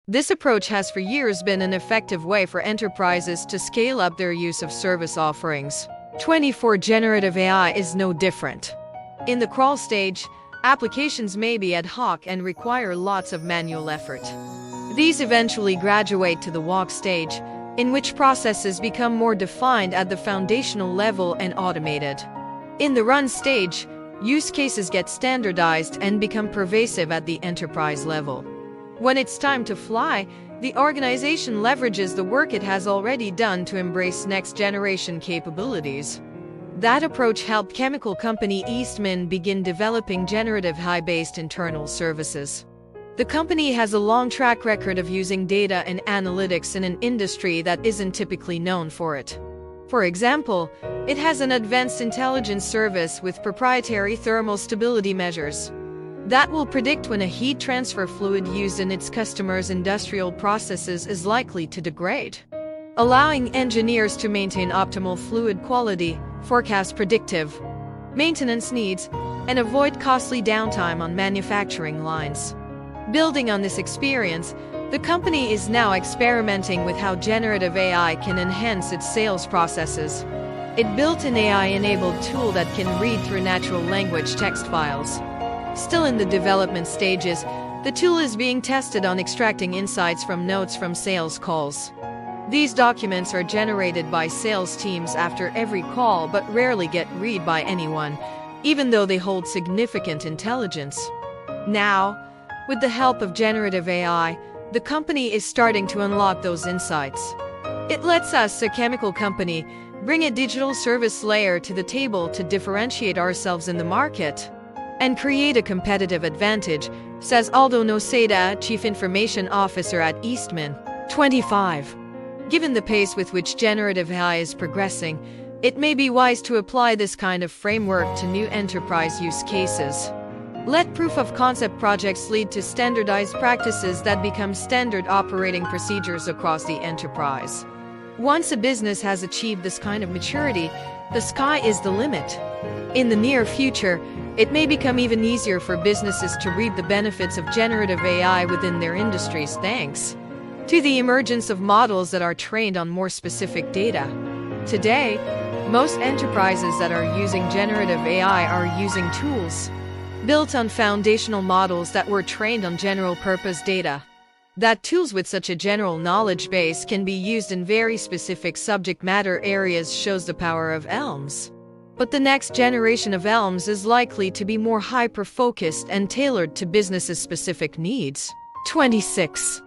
This approach has for years been an effective way for enterprises to scale up their use of service offerings. 24 Generative AI is no different. In the crawl stage, applications may be ad hoc and require lots of manual effort. These eventually graduate to the walk stage, in which processes become more defined at the foundational level and automated. In the run stage, use cases get standardized and become pervasive at the enterprise level. When it's time to fly, the organization leverages the work it has already done to embrace next-generation capabilities. That approach helped chemical company Eastman begin developing generative AI-based internal services. The company has a long track record of using data and analytics in an industry that isn't typically known for it. For example, it has an advanced intelligence service with proprietary thermal stability measures that will predict when a heat transfer fluid used in its customers' industrial processes is likely to degrade, allowing engineers to maintain optimal fluid quality, forecast predictive maintenance needs, and avoid costly downtime on manufacturing lines. Building on this experience, the company is now experimenting with how generative AI can enhance its sales processes. It built an AI-enabled tool that can read through natural language text files. Still in the development stages, the tool is being tested on extracting insights from notes from sales calls. These documents are generated by sales teams after every call but rarely get read by anyone, even though they hold significant intelligence. Now, with the help of generative AI, the company is starting to unlock those insights. It lets us, a chemical company, bring a digital service layer to the table to differentiate ourselves in the market and create a competitive advantage, says Aldo Noceda, Chief Information Officer at Eastman. 25. Given the pace with which generative AI is progressing, it may be wise to apply this kind of framework to new enterprise use cases. Let proof-of-concept projects lead to standardized practices that become standard operating procedures across the enterprise. Once a business has achieved this kind of maturity, the sky is the limit. In the near future, it may become even easier for businesses to reap the benefits of generative AI within their industries thanks to the emergence of models that are trained on more specific data. Today, most enterprises that are using generative AI are using tools built on foundational models that were trained on general-purpose data. That tools with such a general knowledge base can be used in very specific subject matter areas shows the power of ELMs. But the next generation of ELMs is likely to be more hyper-focused and tailored to businesses' specific needs. 26.